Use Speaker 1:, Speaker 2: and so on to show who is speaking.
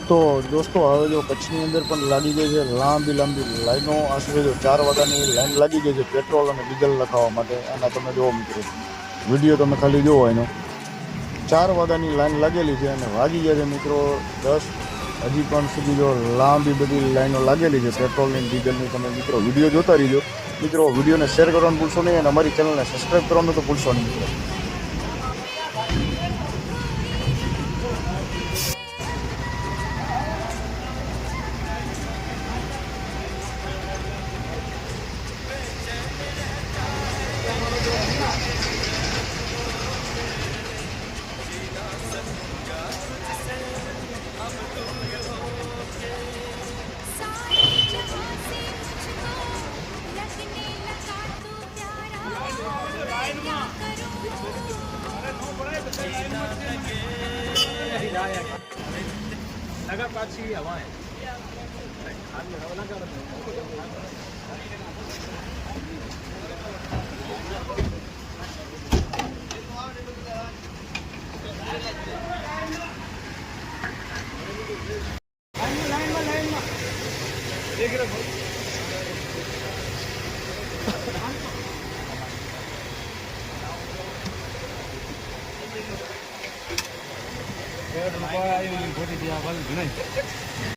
Speaker 1: તો દોસ્તો હવે જો કચ્છની અંદર પણ લાગી ગઈ છે લાંબી લાંબી લાઈનો. આશરે જો 4 વાગ્યાની લાઈન લાગી ગઈ છે પેટ્રોલ અને ડીઝલ લખાવવા માટે. અને તમે જુઓ મિત્રો, વિડીયો તમે ખાલી જુઓ એનો. 4 વાગ્યાની લાઈન લાગેલી છે અને વાગી ગયા છે મિત્રો 10. હજી પણ સુધી જો લાંબી બધી લાઈનો લાગેલી છે પેટ્રોલની ડીઝલની. તમે મિત્રો વિડીયો જોતા રહીજો. મિત્રો વિડીયોને શેર કરવાનું ભૂલશો નહીં અને અમારી ચેનલને સબસ્ક્રાઈબ કરવાનું તો ભૂલશો નહીં મિત્રો.
Speaker 2: लगा पाछी हवा है ₹1 ઘટી ગયા